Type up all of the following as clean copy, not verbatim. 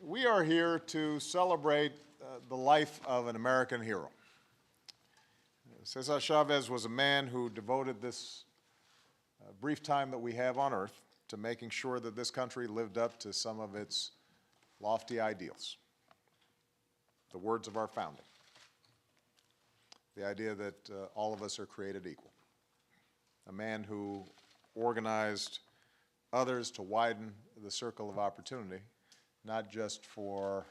We are here to celebrate the life of an American hero. Cesar Chavez was a man who devoted this brief time that we have on earth to making sure that this country lived up to some of its lofty ideals. The words of our founding. The idea that all of us are created equal. A man who organized others to widen the circle of opportunity, not just for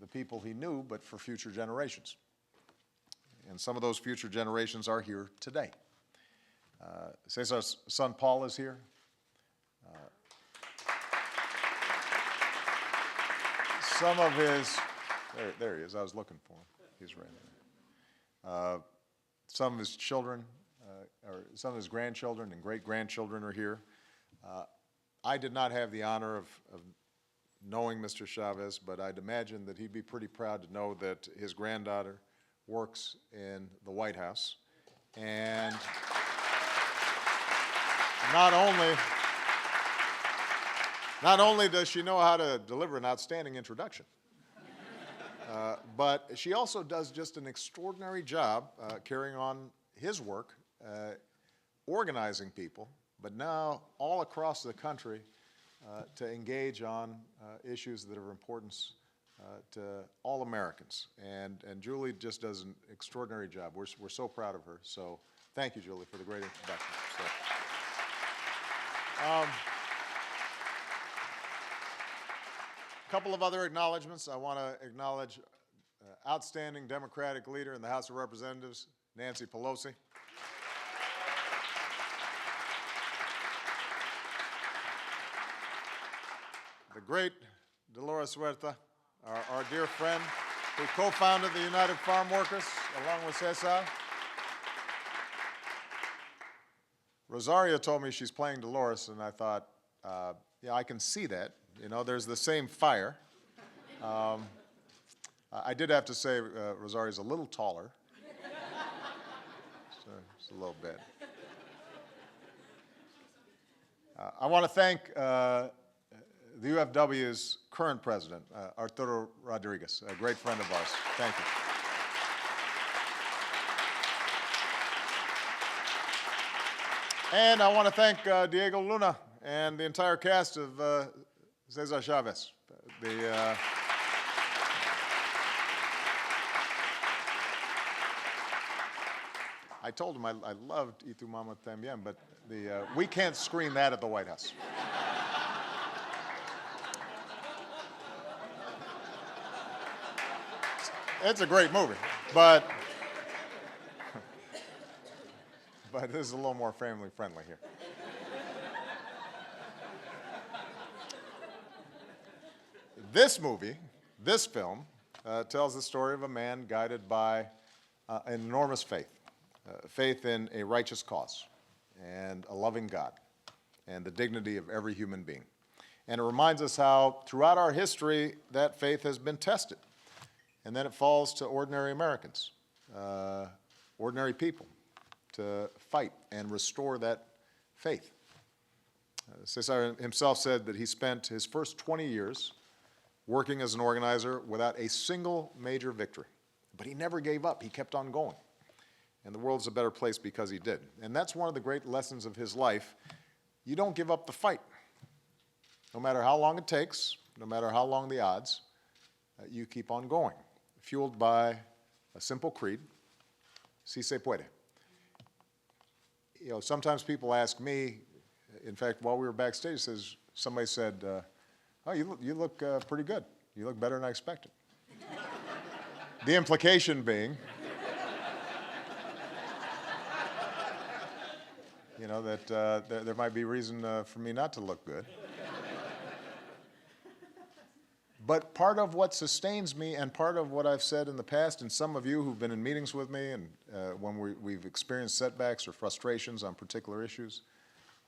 the people he knew, but for future generations. And some of those future generations are here today. Cesar's son Paul is here. Some of his, there he is, I was looking for him. He's right there. Some of his children, or some of his grandchildren and great-grandchildren are here. I did not have the honor of knowing Mr. Chavez, but I'd imagine that he'd be pretty proud to know that his granddaughter works in the White House. And not only does she know how to deliver an outstanding introduction, but she also does just an extraordinary job carrying on his work, organizing people, but now all across the country to engage on issues that are of importance to all Americans. And Julie just does an extraordinary job. We're so proud of her. So thank you, Julie, for the great introduction. So, a couple of other acknowledgments. I want to acknowledge outstanding Democratic leader in the House of Representatives, Nancy Pelosi. The great Dolores Huerta, our dear friend, who co-founded the United Farm Workers along with Cesar. Rosario told me she's playing Dolores, and I thought, yeah, I can see that. You know, there's the same fire. I did have to say Rosario's a little taller. So just a little bit. I want to thank the UFW's current president, Arturo Rodriguez, a great friend of ours. Thank you. And I want to thank Diego Luna and the entire cast of Cesar Chavez. I told him I loved Y Tu Mama Tambien, but we can't screen that at the White House. It's a great movie, but this is a little more family friendly here. This movie, this film, tells the story of a man guided by an enormous faith, faith in a righteous cause and a loving God and the dignity of every human being. And it reminds us how throughout our history that faith has been tested. And then it falls to ordinary Americans, ordinary people, to fight and restore that faith. Cesar himself said that he spent his first 20 years working as an organizer without a single major victory. But he never gave up. He kept on going. And the world's a better place because he did. And that's one of the great lessons of his life. You don't give up the fight. No matter how long it takes, no matter how long the odds, you keep on going, fueled by a simple creed, si se puede. You know, sometimes people ask me, in fact, while we were backstage, somebody said, oh, you look pretty good. You look better than I expected. The implication being, you know, that there might be reason for me not to look good. But part of what sustains me and part of what I've said in the past, and some of you who've been in meetings with me and when we've experienced setbacks or frustrations on particular issues,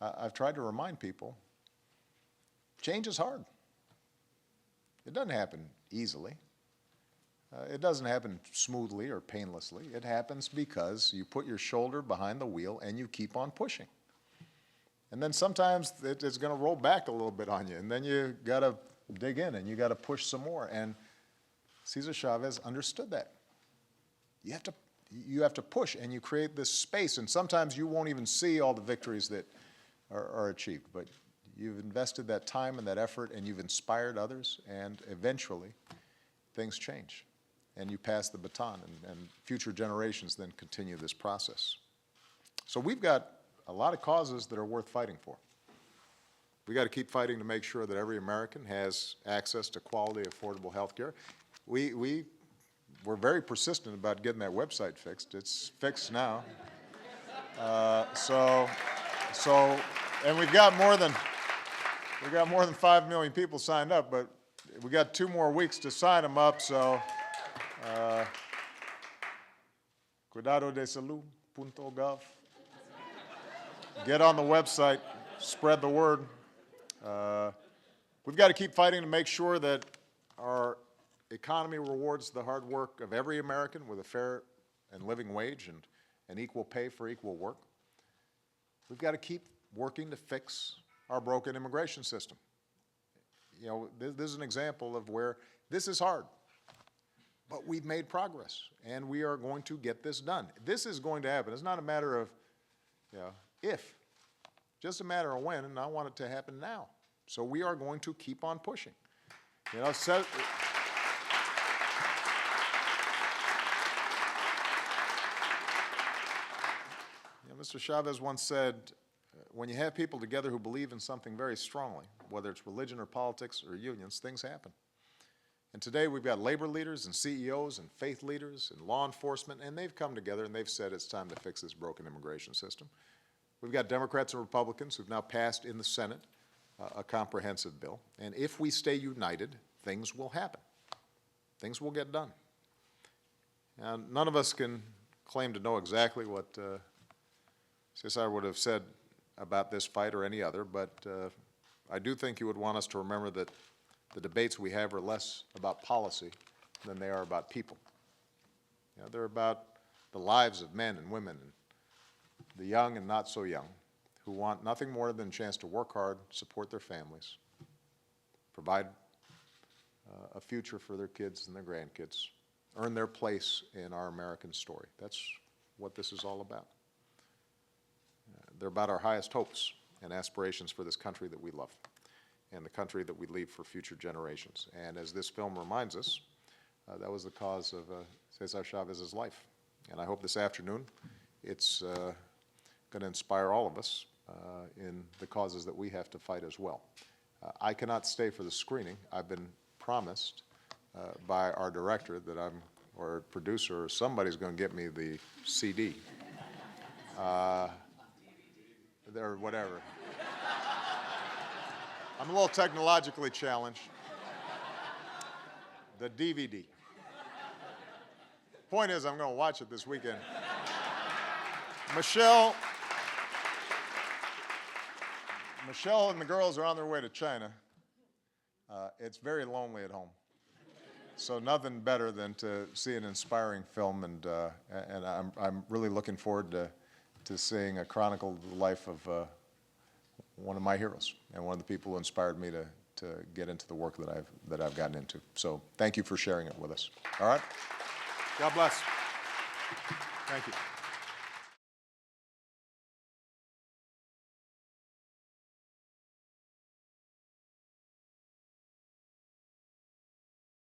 I've tried to remind people, change is hard. It doesn't happen easily. It doesn't happen smoothly or painlessly. It happens because you put your shoulder behind the wheel and you keep on pushing. And then sometimes it's going to roll back a little bit on you, and then you got to dig in and you got to push some more. And Cesar Chavez understood that. You have to push, and you create this space, and sometimes you won't even see all the victories that are achieved, but you've invested that time and that effort, and you've inspired others, and eventually things change, and you pass the baton, and future generations then continue this process. So we've got a lot of causes that are worth fighting for. We got to keep fighting to make sure that every American has access to quality, affordable health care. We're very persistent about getting that website fixed. It's fixed now. And we've got more than 5 million people signed up, but we got 2 more weeks to sign them up. So, cuidadodesalud.gov. Get on the website, spread the word. We've got to keep fighting to make sure that our economy rewards the hard work of every American with a fair and living wage and equal pay for equal work. We've got to keep working to fix our broken immigration system. You know, this is an example of where this is hard, but we've made progress, and we are going to get this done. This is going to happen. It's not a matter of, you know, if, just a matter of when, and I want it to happen now. So we are going to keep on pushing. You know, Mr. Chavez once said, when you have people together who believe in something very strongly, whether it's religion or politics or unions, things happen. And today we've got labor leaders and CEOs and faith leaders and law enforcement, and they've come together and they've said it's time to fix this broken immigration system. We've got Democrats and Republicans who've now passed in the Senate a comprehensive bill. And if we stay united, things will happen. Things will get done. And none of us can claim to know exactly what Cesar would have said about this fight or any other, but I do think he would want us to remember that the debates we have are less about policy than they are about people. You know, they're about the lives of men and women, and the young and not so young, who want nothing more than a chance to work hard, support their families, provide a future for their kids and their grandkids, earn their place in our American story. That's what this is all about. They're about our highest hopes and aspirations for this country that we love and the country that we leave for future generations. And as this film reminds us, that was the cause of Cesar Chavez's life. And I hope this afternoon it's going to inspire all of us in the causes that we have to fight as well. I cannot stay for the screening. I've been promised by our director that or producer, or somebody's going to get me the CD. Or whatever. I'm a little technologically challenged. The DVD. Point is, I'm going to watch it this weekend. Michelle and the girls are on their way to China. It's very lonely at home. So nothing better than to see an inspiring film, and I'm really looking forward to seeing a chronicle of the life of one of my heroes and one of the people who inspired me to get into the work that I've gotten into. So thank you for sharing it with us. All right? God bless. Thank you.